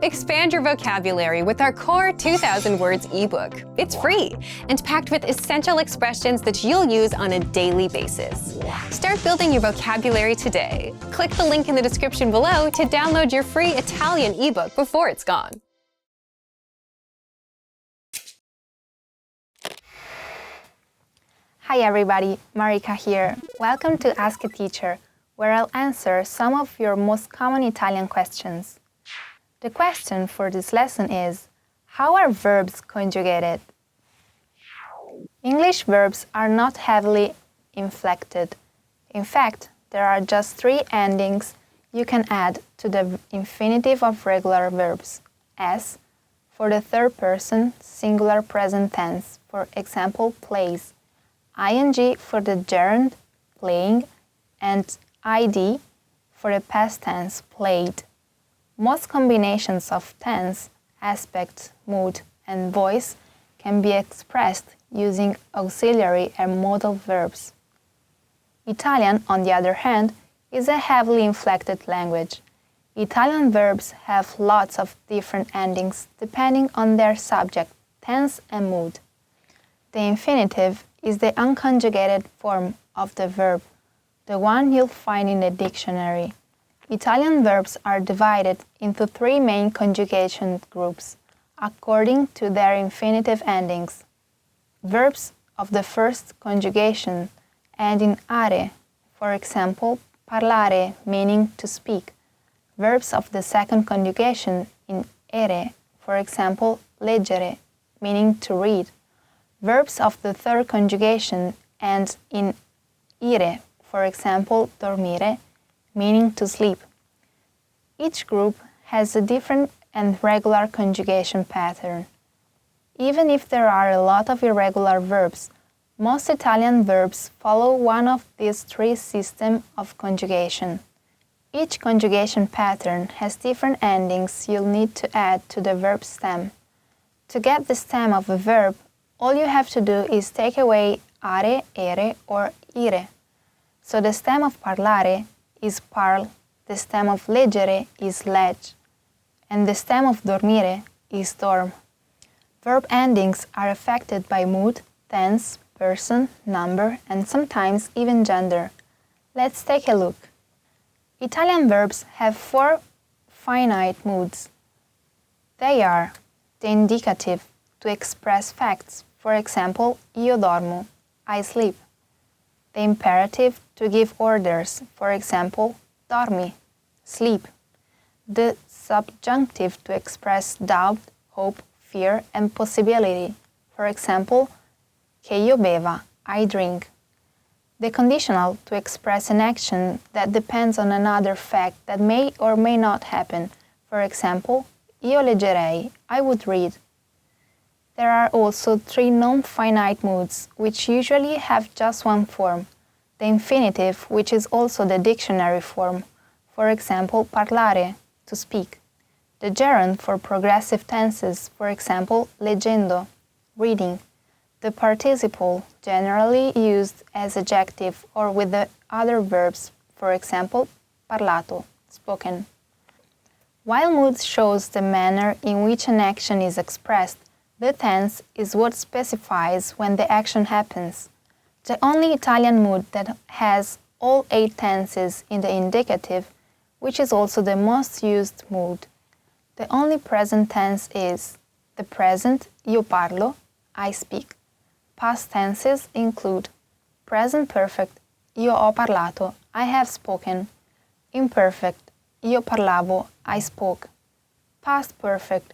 Expand your vocabulary with our Core 2000 Words ebook. It's free and packed with essential expressions that you'll use on a daily basis. Start building your vocabulary today. Click the link in the description below to download your free Italian ebook before it's gone. Hi everybody, Marika here. Welcome to Ask a Teacher, where I'll answer some of your most common Italian questions. The question for this lesson is, how are verbs conjugated? English verbs are not heavily inflected. In fact, there are just 3 endings you can add to the infinitive of regular verbs. S for the third person singular present tense, for example, plays. ing for the gerund, playing, and id for the past tense, played. Most combinations of tense, aspect, mood, and voice can be expressed using auxiliary and modal verbs. Italian, on the other hand, is a heavily inflected language. Italian verbs have lots of different endings depending on their subject, tense, and mood. The infinitive is the unconjugated form of the verb, the one you'll find in the dictionary. Italian verbs are divided into 3 main conjugation groups, according to their infinitive endings. Verbs of the first conjugation end in are, for example, parlare, meaning to speak. Verbs of the second conjugation in ere, for example, leggere, meaning to read. Verbs of the third conjugation end in ire, for example, dormire, meaning to sleep. Each group has a different and regular conjugation pattern. Even if there are a lot of irregular verbs, most Italian verbs follow one of these 3 systems of conjugation. Each conjugation pattern has different endings you'll need to add to the verb stem. To get the stem of a verb, all you have to do is take away are, ere, or ire. So the stem of parlare is parl, the stem of leggere is legge, and the stem of dormire is dorm. Verb endings are affected by mood, tense, person, number, and sometimes even gender. Let's take a look. Italian verbs have 4 finite moods. They are the indicative, to express facts, for example, io dormo, I sleep. The imperative, to give orders, for example, dormi, sleep. The subjunctive, to express doubt, hope, fear, and possibility, for example, che io beva, I drink. The conditional, to express an action that depends on another fact that may or may not happen, for example, io leggerei, I would read. There are also 3 non-finite moods, which usually have just one form. The infinitive, which is also the dictionary form, for example, parlare, to speak. The gerund for progressive tenses, for example, leggendo, reading. The participle, generally used as adjective or with the other verbs, for example, parlato, spoken. While mood shows the manner in which an action is expressed, the tense is what specifies when the action happens. The only Italian mood that has all 8 tenses in the indicative, which is also the most used mood. The only present tense is the present, io parlo, I speak. Past tenses include present perfect, io ho parlato, I have spoken. Imperfect, io parlavo, I spoke. Past perfect,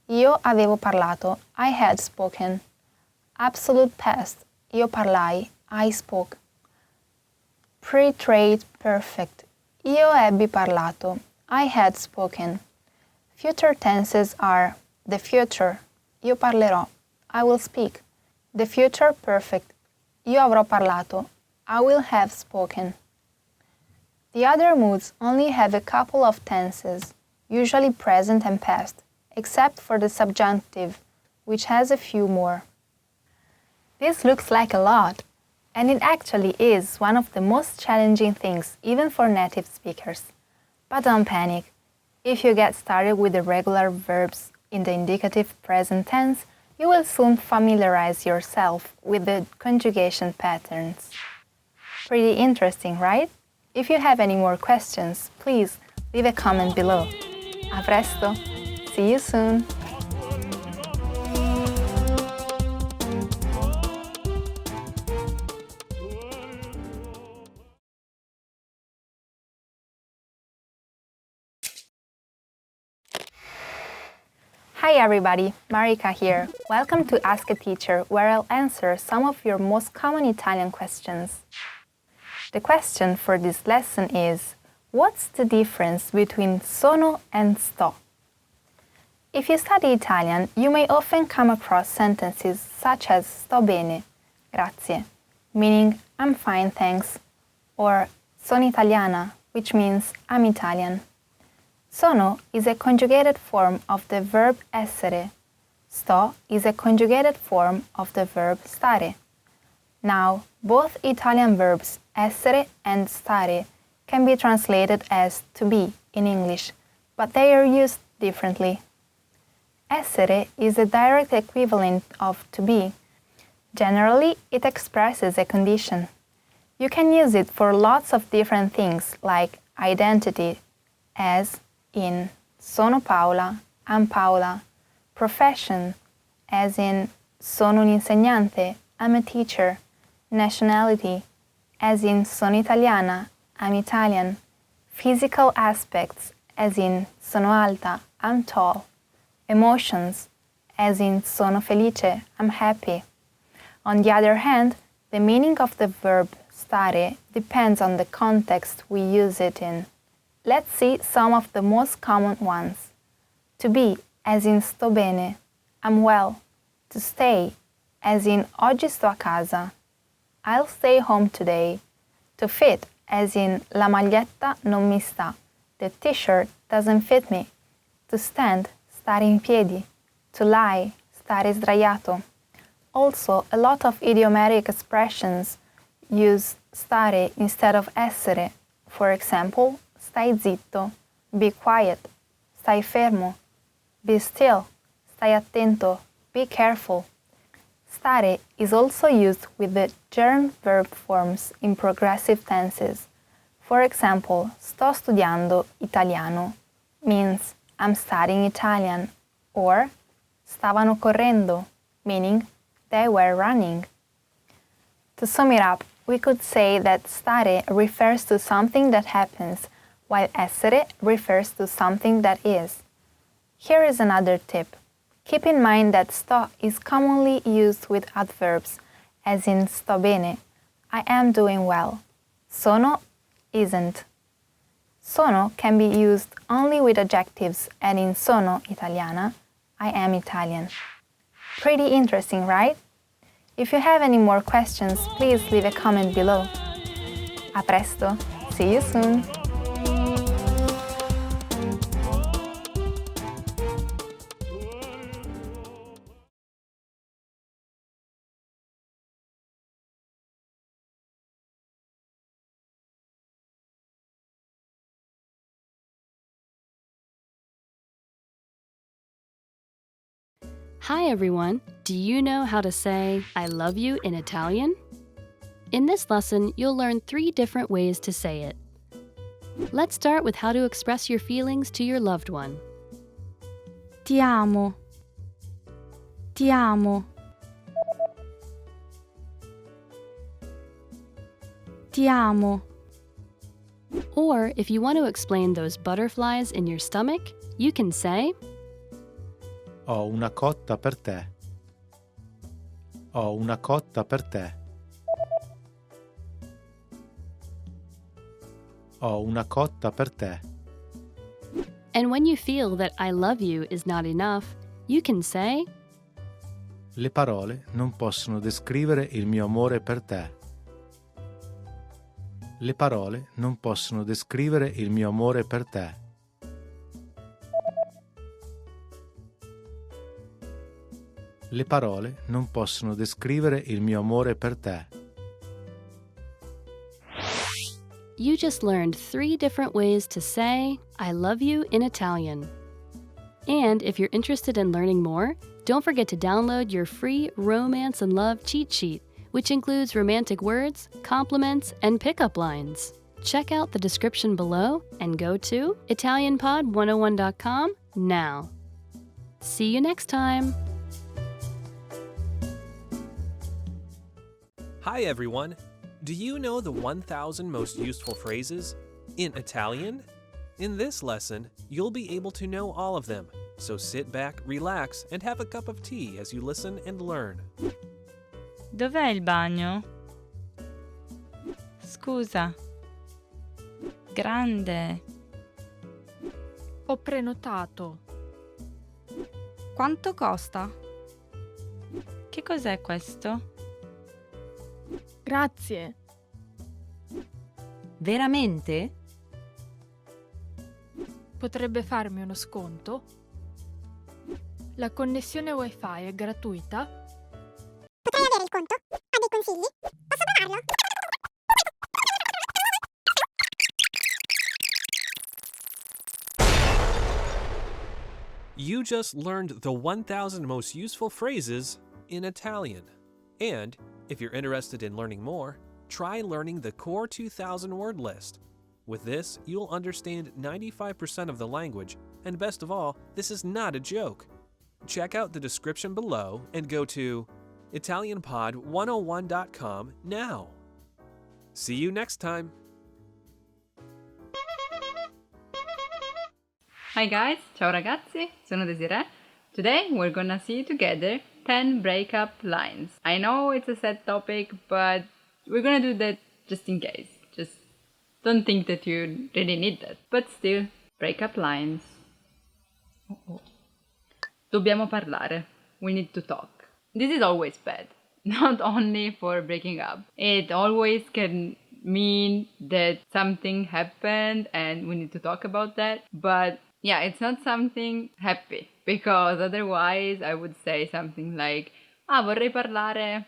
io avevo parlato, I had spoken. Absolute past, io parlai, I spoke. Pre-trade perfect, io ebbi parlato, I had spoken. Future tenses are the future, io parlerò, I will speak. The future perfect, io avrò parlato, I will have spoken. The other moods only have a couple of tenses, usually present and past, except for the subjunctive, which has a few more. This looks like a lot, and it actually is one of the most challenging things even for native speakers. But don't panic. If you get started with the regular verbs in the indicative present tense, you will soon familiarize yourself with the conjugation patterns. Pretty interesting, right? If you have any more questions, please leave a comment below. A presto! See you soon! Hi everybody, Marika here. Welcome to Ask a Teacher, where I'll answer some of your most common Italian questions. The question for this lesson is, what's the difference between sono and sto? If you study Italian, you may often come across sentences such as sto bene, grazie, meaning I'm fine, thanks, or sono italiana, which means I'm Italian. Sono is a conjugated form of the verb essere. Sto is a conjugated form of the verb stare. Now, both Italian verbs essere and stare can be translated as to be in English, but they are used differently. Essere is a direct equivalent of to be. Generally, it expresses a condition. You can use it for lots of different things like identity, as in sono Paola, I'm Paola, profession, as in sono un insegnante, I'm a teacher, nationality, as in sono italiana, I'm Italian, physical aspects, as in sono alta, I'm tall, emotions, as in sono felice, I'm happy. On the other hand, the meaning of the verb stare depends on the context we use it in. Let's see some of the most common ones. To be, as in sto bene, I'm well. To stay, as in oggi sto a casa, I'll stay home today. To fit, as in la maglietta non mi sta, the t-shirt doesn't fit me. To stand, stare in piedi. To lie, stare sdraiato. Also, a lot of idiomatic expressions use stare instead of essere. For example, stai zitto, be quiet, stai fermo, be still, stai attento, be careful. Stare is also used with the gerund verb forms in progressive tenses. For example, sto studiando italiano means I'm studying Italian, or stavano correndo, meaning they were running. To sum it up, we could say that stare refers to something that happens, while essere refers to something that is. Here is another tip. Keep in mind that sto is commonly used with adverbs, as in sto bene, I am doing well. Sono isn't. Sono can be used only with adjectives, and in sono italiana, I am Italian. Pretty interesting, right? If you have any more questions, please leave a comment below. A presto! See you soon! Hi everyone! Do you know how to say I love you in Italian? In this lesson, you'll learn 3 different ways to say it. Let's start with how to express your feelings to your loved one. Ti amo. Ti amo. Ti amo. Or if you want to explain those butterflies in your stomach, you can say Ho una cotta per te. Ho una cotta per te. Ho una cotta per te. And when you feel that I love you is not enough, you can say Le parole non possono descrivere il mio amore per te. Le parole non possono descrivere il mio amore per te. Le parole non possono descrivere il mio amore per te. You just learned 3 different ways to say, I love you in Italian. And if you're interested in learning more, don't forget to download your free Romance and Love cheat sheet, which includes romantic words, compliments, and pickup lines. Check out the description below and go to ItalianPod101.com now. See you next time! Hi everyone! Do you know the 1,000 most useful phrases in Italian? In this lesson, you'll be able to know all of them, so sit back, relax, and have a cup of tea as you listen and learn. Dov'è il bagno? Scusa. Grande. Ho prenotato. Quanto costa? Che cos'è questo? Grazie. Veramente? Potrebbe farmi uno sconto? La connessione Wi-Fi è gratuita? Potrei avere il conto? Ha dei consigli? Posso provarlo? You just learned the 1,000 most useful phrases in Italian. And if you're interested in learning more, try learning the Core 2000 word list. With this, you'll understand 95% of the language, and best of all, this is not a joke. Check out the description below and go to ItalianPod101.com now. See you next time. Hi guys, ciao ragazzi, sono Desiree. Today we're gonna see together 10 breakup lines. I know it's a sad topic, but we're gonna do that just in case. Just don't think that you really need that. But still, breakup lines. Dobbiamo parlare. We need to talk. This is always bad. Not only for breaking up. It always can mean that something happened and we need to talk about that. But yeah, it's not something happy. Because otherwise I would say something like vorrei parlare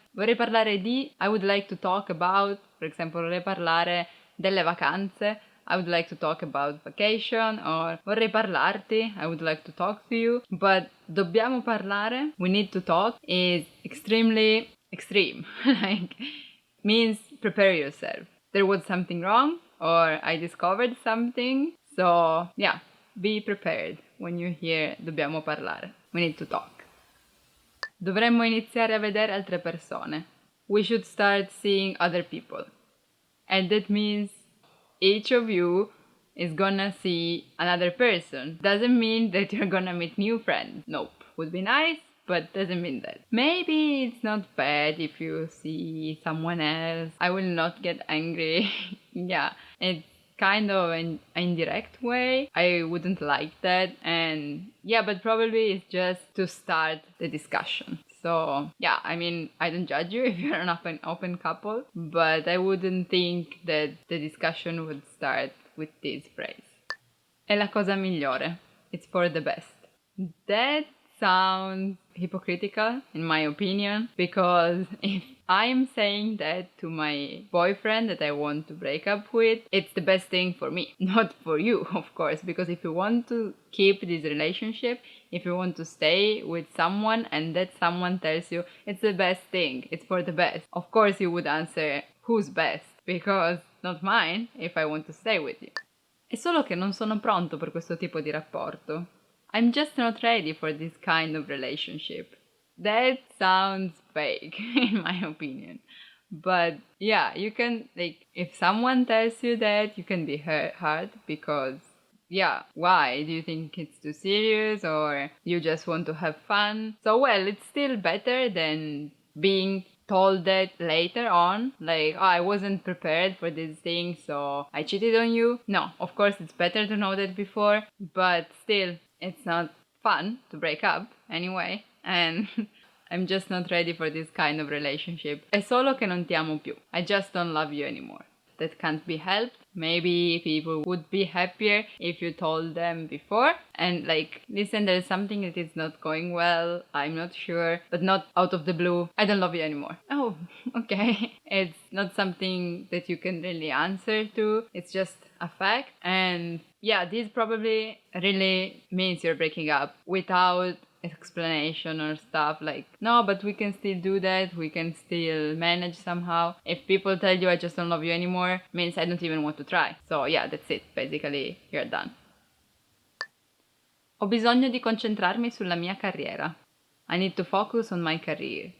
di, I would like to talk about, for example, vorrei parlare delle vacanze, I would like to talk about vacation, or vorrei parlarti, I would like to talk to you. But dobbiamo parlare, we need to talk, is extremely extreme. Like, means prepare yourself. There was something wrong, or I discovered something, so yeah, be prepared when you hear dobbiamo parlare. We need to talk. Dovremmo iniziare a vedere altre persone. We should start seeing other people. And that means each of you is gonna see another person. Doesn't mean that you're gonna meet new friends. Nope. Would be nice, but doesn't mean that. Maybe it's not bad if you see someone else. I will not get angry. Yeah, it's kind of an indirect way. I wouldn't like that. And yeah, but probably it's just to start the discussion. So yeah, I mean, I don't judge you if you're an open couple, but I wouldn't think that the discussion would start with this phrase. È la cosa migliore. It's for the best. That sounds hypocritical in my opinion, because if I'm saying that to my boyfriend that I want to break up with, it's the best thing for me, not for you, of course, because if you want to keep this relationship, if you want to stay with someone and that someone tells you it's the best thing, it's for the best, of course you would answer who's best, because not mine if I want to stay with you. È solo che non sono pronto per questo tipo di rapporto. I'm just not ready for this kind of relationship. That sounds fake, in my opinion. But yeah, you can, like, if someone tells you that, you can be hurt because, yeah, why? Do you think it's too serious or you just want to have fun? So, well, it's still better than being told that later on, like, oh, I wasn't prepared for this thing, so I cheated on you. No, of course, it's better to know that before, but still, it's not fun to break up anyway, and I'm just not ready for this kind of relationship. È solo che non ti amo più. I just don't love you anymore. That can't be helped, Maybe people would be happier if you told them before and like, listen, there's something that is not going well, I'm not sure, but not out of the blue, I don't love you anymore. Oh, okay. It's not something that you can really answer to, it's just a fact. And yeah, this probably really means you're breaking up without explanation or stuff like, no, but we can still do that, we can still manage somehow. If people tell you I just don't love you anymore, means I don't even want to try. So yeah, that's it, basically you're done. Ho bisogno di concentrarmi sulla mia carriera. I need to focus on my career.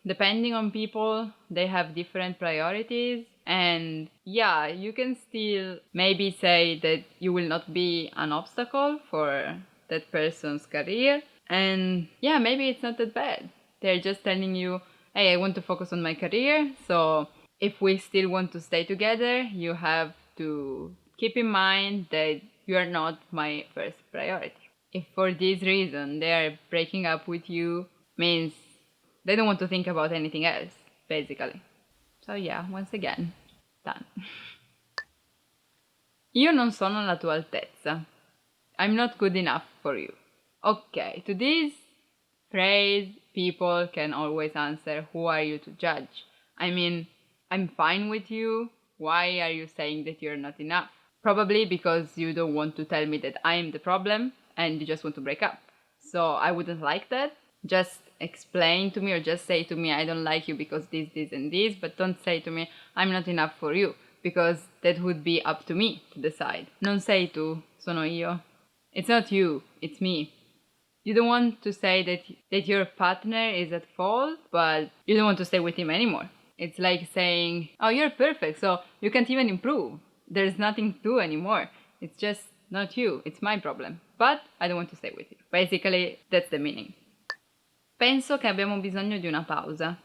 Depending on people, they have different priorities, and yeah, you can still maybe say that you will not be an obstacle for that person's career. And yeah, maybe it's not that bad. They're just telling you, hey, I want to focus on my career, so if we still want to stay together, you have to keep in mind that you are not my first priority. If for this reason they are breaking up with you, means they don't want to think about anything else, basically. So yeah, once again, done. Io non sono alla tua altezza. I'm not good enough for you. Okay, to this phrase, people can always answer, who are you to judge? I mean, I'm fine with you. Why are you saying that you're not enough? Probably because you don't want to tell me that I'm the problem and you just want to break up. So I wouldn't like that. Just explain to me or just say to me, I don't like you because this, and this, but don't say to me, I'm not enough for you, because that would be up to me to decide. Non sei tu, sono io. It's not you, it's me. You don't want to say that your partner is at fault, but you don't want to stay with him anymore. It's like saying, oh, you're perfect, so you can't even improve. There's nothing to do anymore. It's just not you, it's my problem. But I don't want to stay with you. Basically, that's the meaning. Penso che abbiamo bisogno di una pausa.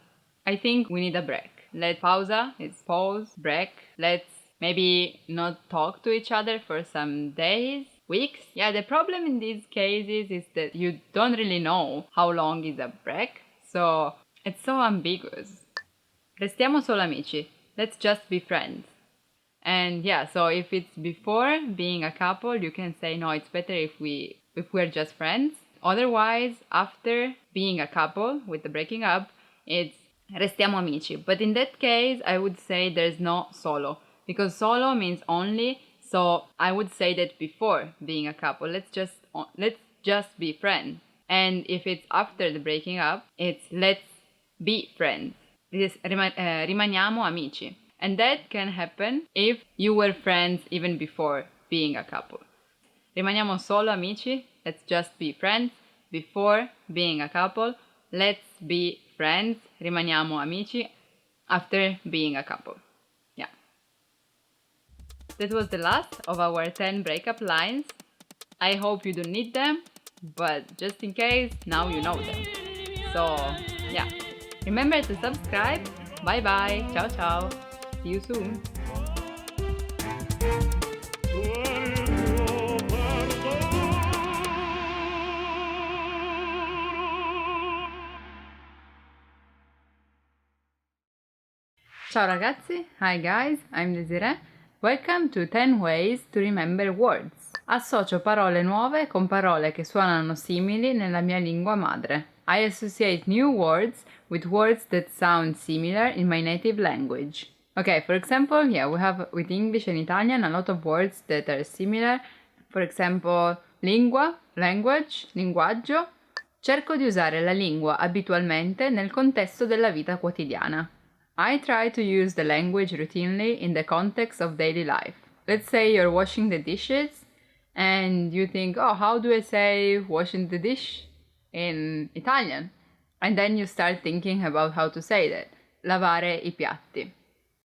I think we need a break. Pausa is pause, break. Let's maybe not talk to each other for some days, weeks. Yeah, the problem in these cases is that you don't really know how long is a break, so it's so ambiguous. Restiamo solo amici. Let's just be friends. And yeah, so if it's before being a couple, you can say, no, it's better if we're just friends. Otherwise, after being a couple with the breaking up, it's restiamo amici. But in that case, I would say there's no solo, because solo means only. So I would say that before being a couple, let's just be friends. And if it's after the breaking up, it's let's be friends. This is rimaniamo amici. And that can happen if you were friends even before being a couple. Rimaniamo solo amici. Let's just be friends. Before being a couple, let's be friends. Rimaniamo amici. After being a couple. Yeah. That was the last of our 10 breakup lines. I hope you don't need them, but just in case, now you know them. So, yeah. Remember to subscribe. Bye bye. Ciao ciao. See you soon. Ciao ragazzi, hi guys, I'm Desiree. Welcome to 10 ways to remember words. Associo parole nuove con parole che suonano simili nella mia lingua madre. I associate new words with words that sound similar in my native language. Okay, for example, yeah, we have with English and Italian a lot of words that are similar. For example, lingua, language, linguaggio. Cerco di usare la lingua abitualmente nel contesto della vita quotidiana. I try to use the language routinely in the context of daily life. Let's say you're washing the dishes and you think, oh, how do I say washing the dish in Italian? And then you start thinking about how to say that. Lavare i piatti.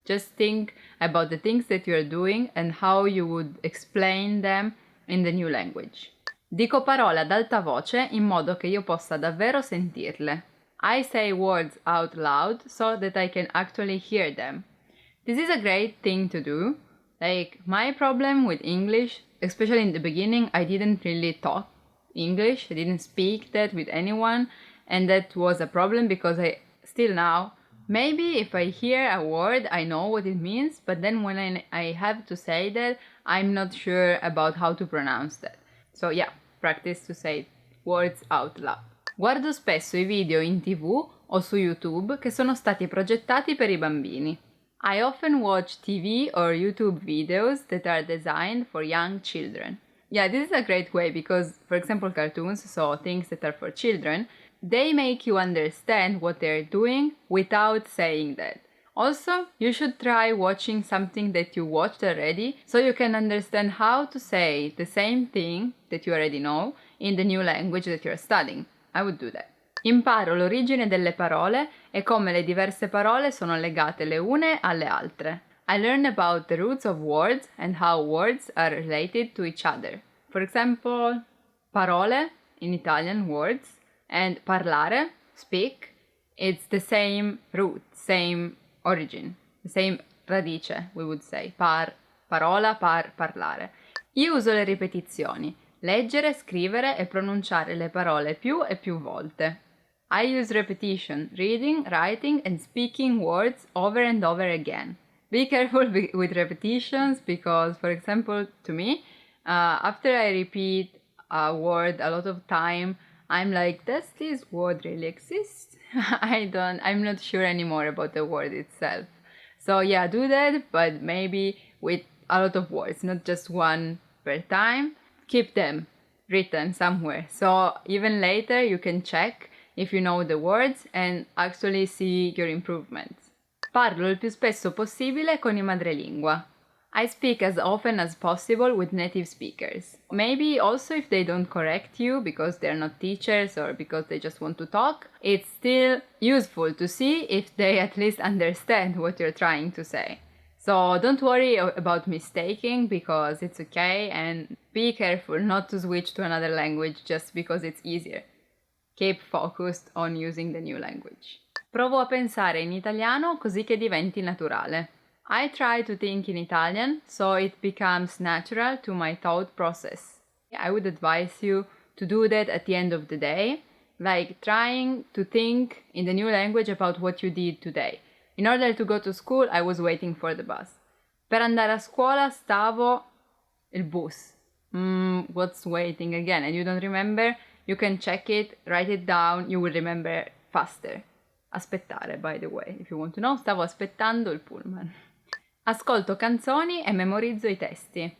Just think about the things that you're doing and how you would explain them in the new language. Dico parole ad alta voce in modo che io possa davvero sentirle. I say words out loud so that I can actually hear them. This is a great thing to do. Like, my problem with English, especially in the beginning, I didn't really talk English. I didn't speak that with anyone. And that was a problem because I still now Maybe if I hear a word, I know what it means, but then when I have to say that, I'm not sure about how to pronounce that. So yeah, practice to say words out loud. Guardo spesso i video in TV o su YouTube che sono stati progettati per i bambini. I often watch TV or YouTube videos that are designed for young children. Yeah, this is a great way because, for example, cartoons, so things that are for children, they make you understand what they're doing without saying that. Also, you should try watching something that you watched already so you can understand how to say the same thing that you already know in the new language that you're studying. I would do that. Imparo l'origine delle parole e come le diverse parole sono legate le une alle altre. I learn about the roots of words and how words are related to each other. For example, parole in Italian words and parlare, speak, it's the same root, same origin, the same radice, we would say. Parola, parlare. Io uso le ripetizioni, leggere, scrivere e pronunciare le parole più e più volte. I use repetition, reading, writing and speaking words over and over again. Be careful with repetitions because, for example, to me, after I repeat a word a lot of time, I'm like, does this word really exist? I'm not sure anymore about the word itself. So yeah, do that, but maybe with a lot of words, not just one per time. Keep them written somewhere. So even later you can check if you know the words and actually see your improvements. Parlo il più spesso possibile con i madrelingua. I speak as often as possible with native speakers. Maybe also if they don't correct you because they're not teachers or because they just want to talk, it's still useful to see if they at least understand what you're trying to say. So don't worry about mistaking because it's okay, and be careful not to switch to another language just because it's easier. Keep focused on using the new language. Provo a pensare in italiano così che diventi naturale. I try to think in Italian so it becomes natural to my thought process. I would advise you to do that at the end of the day, like trying to think in the new language about what you did today. In order to go to school, I was waiting for the bus. Per andare a scuola stavo il bus. What's waiting again? And you don't remember? You can check it, write it down, you will remember faster. Aspettare, by the way, if you want to know, stavo aspettando il pullman. Ascolto canzoni e memorizzo i testi.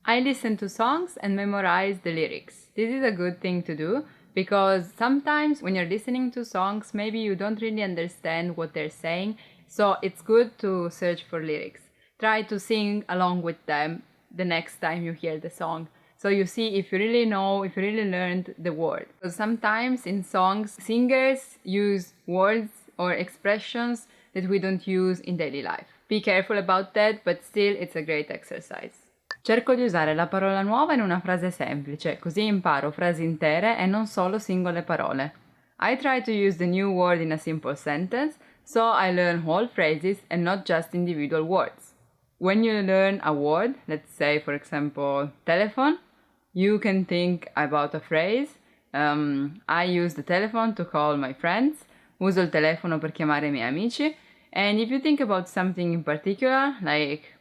I listen to songs and memorize the lyrics. This is a good thing to do because sometimes when you're listening to songs, maybe you don't really understand what they're saying, so it's good to search for lyrics. Try to sing along with them the next time you hear the song. So you see if you really know, if you really learned the word. Because sometimes in songs, singers use words or expressions that we don't use in daily life. Be careful about that, but still it's a great exercise. Cerco di usare la parola nuova in una frase semplice, così imparo frasi intere e non solo singole parole. I try to use the new word in a simple sentence, so I learn whole phrases and not just individual words. When you learn a word, let's say for example telephone, you can think about a phrase. I use the telephone to call my friends. Uso il telefono per chiamare i miei amici. And if you think about something in particular, like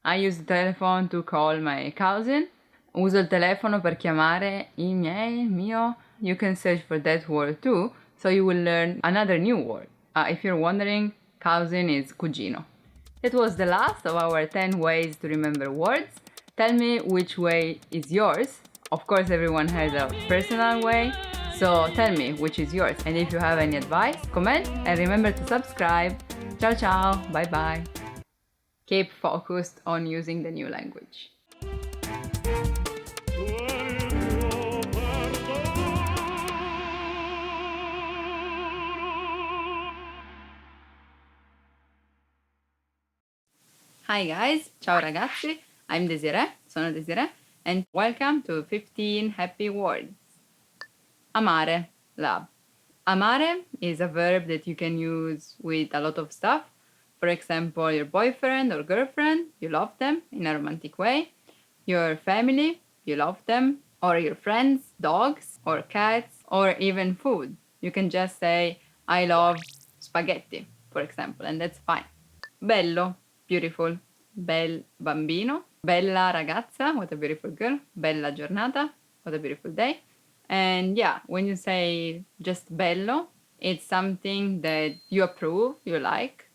I use the telephone to call my cousin. Uso il telefono per chiamare il mio. You can search for that word too, so you will learn another new word. If you're wondering, cousin is cugino. That was the last of our 10 ways to remember words. Tell me which way is yours. Of course, everyone has a personal way, so tell me which is yours. And if you have any advice, comment and remember to subscribe. Ciao ciao, bye bye. Keep focused on using the new language. Hi guys, ciao ragazzi. I'm Desiree, sono Desiree, and welcome to 15 happy words. Amare, love. Amare is a verb that you can use with a lot of stuff. For example, your boyfriend or girlfriend, you love them in a romantic way. Your family, you love them. Or your friends, dogs or cats, or even food. You can just say, I love spaghetti, for for example, and that's fine. Bello, beautiful. Bel bambino. Bella ragazza, what a beautiful girl. Bella giornata, what a beautiful day. And yeah, when you say just bello, it's something that you approve, you like.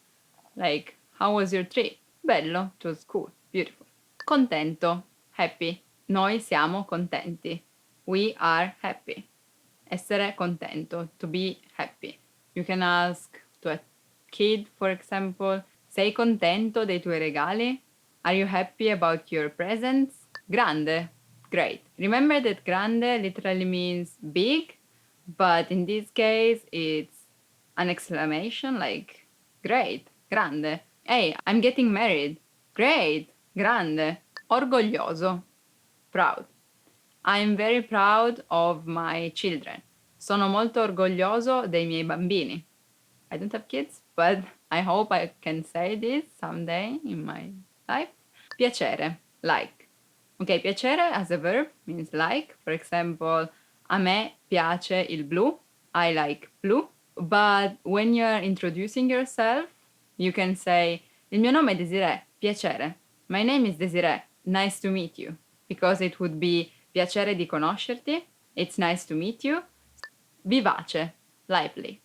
Like, how was your trip? Bello, it was cool, beautiful. Contento, happy. Noi siamo contenti. We are happy. Essere contento, to be happy. You can ask to a kid, for example, sei contento dei tuoi regali? Are you happy about your presents? Grande, great. Remember that grande literally means big, but in this case it's an exclamation like great, grande. Hey, I'm getting married. Great, grande. Orgoglioso, proud. I'm very proud of my children. Sono molto orgoglioso dei miei bambini. I don't have kids, but I hope I can say this someday in my life. Piacere, like. Okay, piacere as a verb means like. For example, a me piace il blu. I like blue. But when you're introducing yourself, you can say, il mio nome è Desiree, piacere. My name is Desiree, nice to meet you. Because it would be piacere di conoscerti, it's nice to meet you. Vivace, lively.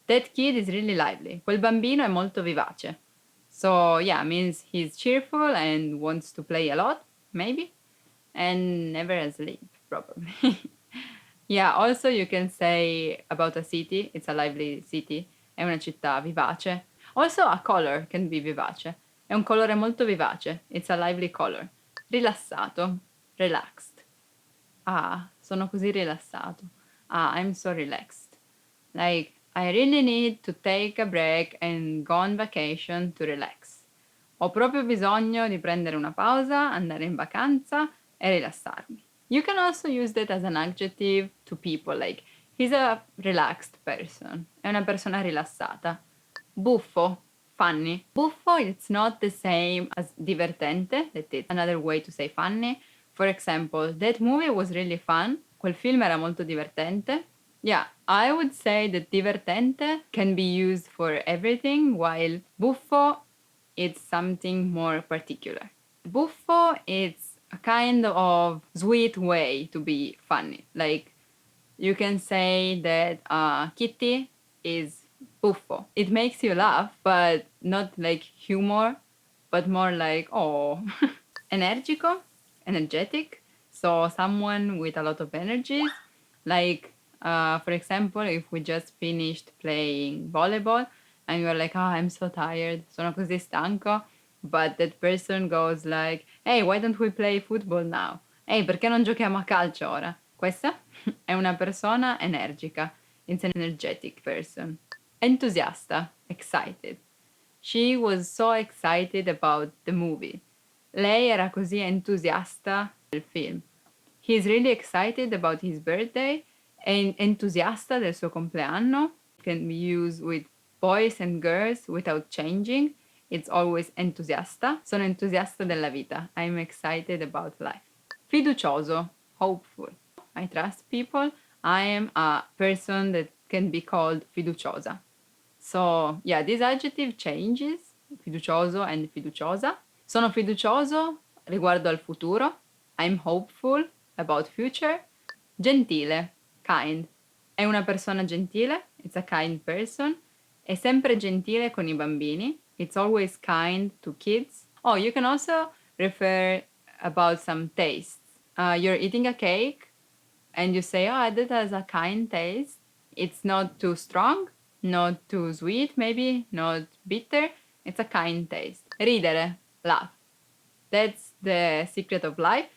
That kid is really lively. Quel bambino è molto vivace. So yeah, means he's cheerful and wants to play a lot, maybe, and never asleep, probably. Yeah, also you can say about a city, it's a lively city, è una città vivace. Also a color can be vivace. È un colore molto vivace, it's a lively color. Rilassato, relaxed. Ah, sono così rilassato. Ah, I'm so relaxed. Like, I really need to take a break and go on vacation to relax. Ho proprio bisogno di prendere una pausa, andare in vacanza e rilassarmi. You can also use that as an adjective to people, like, he's a relaxed person. È una persona rilassata. Buffo, funny. Buffo, it's not the same as divertente, that is another way to say funny. For example, that movie was really fun. Quel film era molto divertente. Yeah, I would say that divertente can be used for everything, while buffo it's something more particular. Buffo it's a kind of sweet way to be funny. Like, you can say that Kitty is buffo. It makes you laugh, but not like humor, but more like, oh. Energico, energetic. So someone with a lot of energies. Like, for example, if we just finished playing volleyball and you're like, oh, I'm so tired, sono così stanco, but that person goes like, hey, why don't we play football now? Hey, perché non giochiamo a calcio ora? Questa è una persona energica. It's an energetic person. Entusiasta, excited. She was so excited about the movie. Lei era così entusiasta del film. He's really excited about his birthday and entusiasta del suo compleanno. It can be used with boys and girls without changing. It's always entusiasta. Sono entusiasta della vita. I'm excited about life. Fiducioso, hopeful. I trust people. I am a person that can be called fiduciosa. So yeah, this adjective changes, fiducioso and fiduciosa. Sono fiducioso riguardo al futuro. I'm hopeful about future. Gentile, kind. È una persona gentile. It's a kind person. È sempre gentile con i bambini. It's always kind to kids. Oh, you can also refer about some tastes. You're eating a cake and you say, oh, that has a kind taste. It's not too strong, not too sweet, maybe, not bitter. It's a kind taste. Ridere, laugh. That's the secret of life.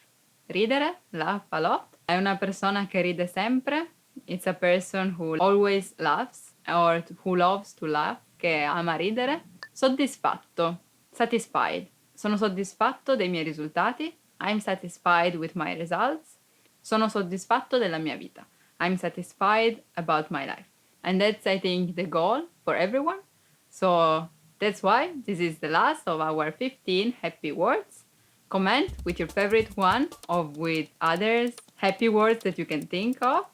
Ridere, laugh a lot. È una persona che ride sempre. It's a person who always laughs or who loves to laugh, che ama ridere. Soddisfatto, satisfied. Sono soddisfatto dei miei risultati. I'm satisfied with my results. Sono soddisfatto della mia vita. I'm satisfied about my life. And that's, I think, the goal for everyone. So that's why this is the last of our 15 happy words. Comment with your favorite one or with others happy words that you can think of.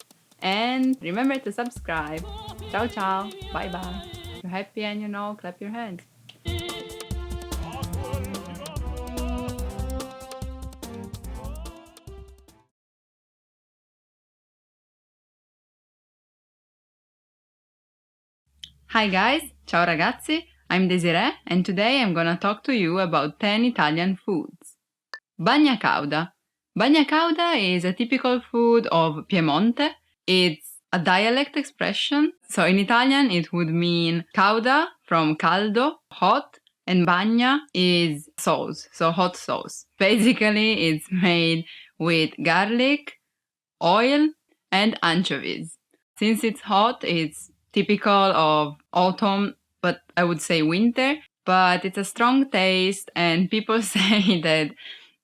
And remember to subscribe. Ciao ciao. Bye bye. you're happy and clap your hands. Hi guys, ciao ragazzi, I'm Desiree and today I'm gonna talk to you about 10 Italian foods. Bagna cauda. Bagna cauda is a typical food of Piemonte. It's a dialect expression, so in Italian it would mean cauda from caldo, hot, and bagna is sauce, so hot sauce. Basically it's made with garlic, oil, and anchovies. Since it's hot, it's typical of autumn, but I would say winter, but it's a strong taste and people say that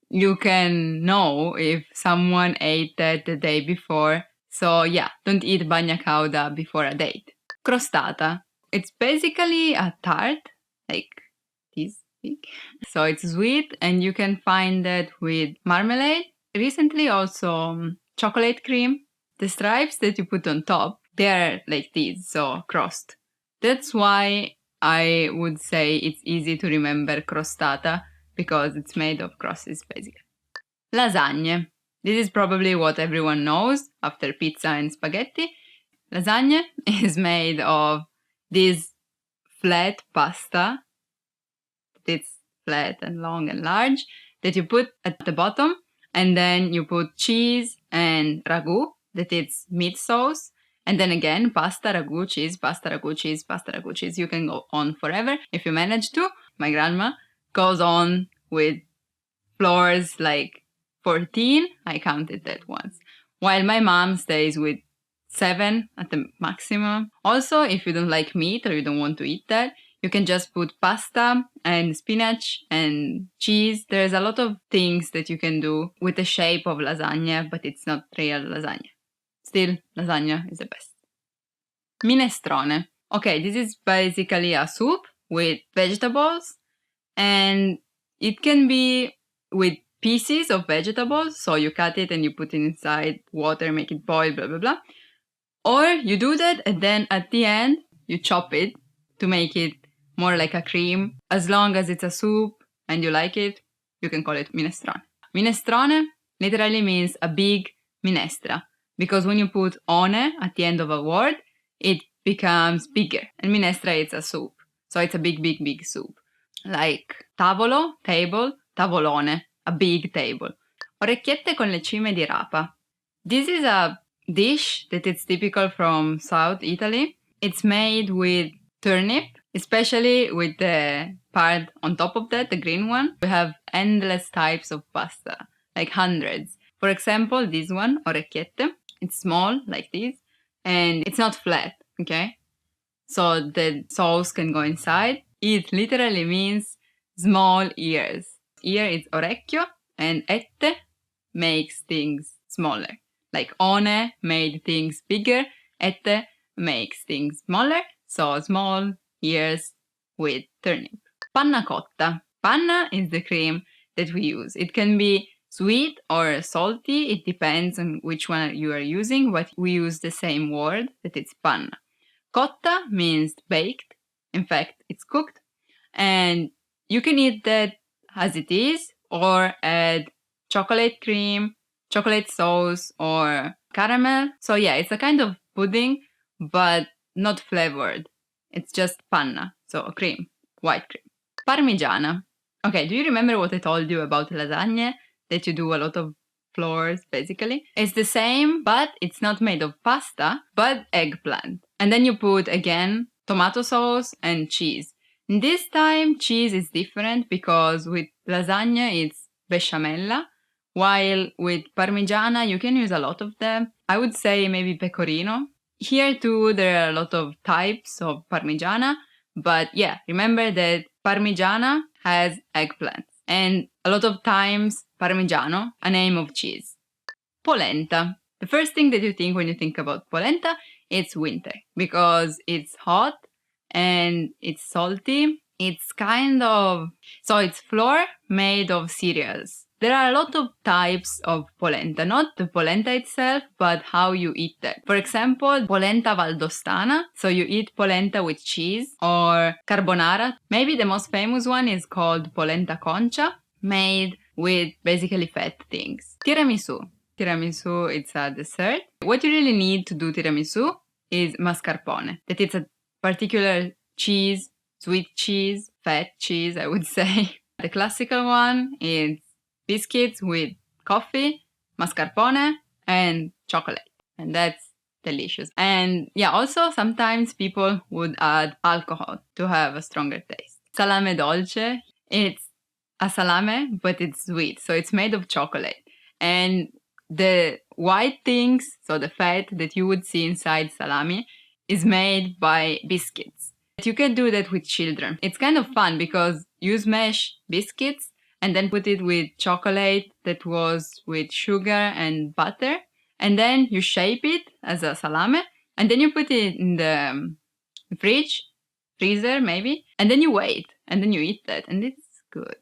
you can know if someone ate that the day before. So yeah, don't eat bagna cauda before a date. Crostata. It's basically a tart, like this big. So it's sweet and you can find it with marmalade. Recently also chocolate cream. The stripes that you put on top, they're like these, so crossed. That's why I would say it's easy to remember crostata, because it's made of crosses, basically. Lasagne. This is probably what everyone knows after pizza and spaghetti. Lasagne is made of this flat pasta. It's flat and long and large that you put at the bottom, and then you put cheese and ragu, that it's meat sauce, and then again pasta, ragu, cheese, pasta, ragu, cheese, pasta, ragu, cheese. You can go on forever if you manage to. My grandma goes on with floors like 14. I counted that once. While my mom stays with 7 at the maximum. Also, if you don't like meat or you don't want to eat that, you can just put pasta and spinach and cheese. There's a lot of things that you can do with the shape of lasagna, but it's not real lasagna. Still, lasagna is the best. Minestrone. Okay, this is basically a soup with vegetables, and it can be with pieces of vegetables. So you cut it and you put it inside water, make it boil, blah, blah, blah. Or you do that and then at the end, you chop it to make it more like a cream. As long as it's a soup and you like it, you can call it minestrone. Minestrone literally means a big minestra, because when you put one at the end of a word, it becomes bigger. And minestra is a soup. So it's a big, big, big soup. Like tavolo, table, tavolone, a big table. Orecchiette con le cime di rapa. This is a dish that is typical from South Italy. It's made with turnip, especially with the part on top of that, the green one. We have endless types of pasta, like hundreds. For example, this one, orecchiette, it's small, like this, and it's not flat, okay? So the sauce can go inside. It literally means small ears. Ear is orecchio, and ette makes things smaller. Like one made things bigger, ette makes things smaller, so small ears with turnip. Panna cotta. Panna is the cream that we use. It can be sweet or salty, it depends on which one you are using, but we use the same word, that it's panna. Cotta means baked, in fact it's cooked, and you can eat that as it is or add chocolate cream, chocolate sauce, or caramel. So yeah, it's a kind of pudding, but not flavored. It's just panna, so a cream, white cream. Parmigiana. Okay, do you remember what I told you about lasagne? That you do a lot of flours, basically. It's the same, but it's not made of pasta, but eggplant. And then you put, again, tomato sauce and cheese. And this time, cheese is different because with lasagna, it's besciamella, while with parmigiana, you can use a lot of them. I would say maybe pecorino. Here too, there are a lot of types of parmigiana, but yeah, remember that parmigiana has eggplants, and a lot of times parmigiano, a name of cheese. Polenta. The first thing that you think when you think about polenta, it's winter, because it's hot and it's salty. It's kind of, so it's flour made of cereals. There are a lot of types of polenta, not the polenta itself, but how you eat it. For example, polenta valdostana, so you eat polenta with cheese, or carbonara. Maybe the most famous one is called polenta concha, made with basically fat things. Tiramisu. Tiramisu, it's a dessert. What you really need to do tiramisu is mascarpone, that it's a particular cheese, sweet cheese, fat cheese, I would say. The classical one is biscuits with coffee, mascarpone, and chocolate. And that's delicious. And yeah, also sometimes people would add alcohol to have a stronger taste. Salame dolce, it's a salame, but it's sweet. So it's made of chocolate. And the white things, so the fat that you would see inside salami, is made by biscuits. You can do that with children. It's kind of fun because you smash biscuits and then put it with chocolate that was with sugar and butter. And then you shape it as a salame. And then you put it in the freezer maybe. And then you wait. And then you eat that. And it's good.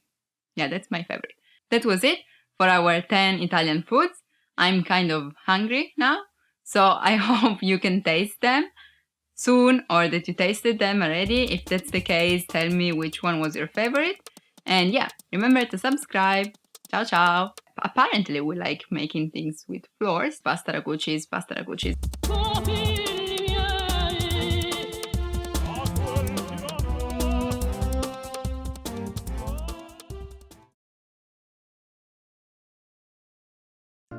Yeah, that's my favorite. That was it for our 10 Italian foods. I'm kind of hungry now. So I hope you can taste them soon or that you tasted them already. If that's the case, tell me which one was your favorite. And yeah, remember to subscribe. Ciao, ciao. Apparently, we like making things with flours. Pasta raguccis, pasta raguccis.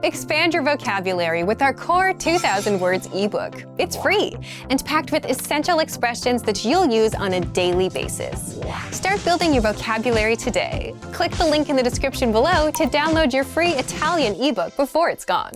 Expand your vocabulary with our Core 2000 Words ebook. It's free and packed with essential expressions that you'll use on a daily basis. Start building your vocabulary today. Click the link in the description below to download your free Italian ebook before it's gone.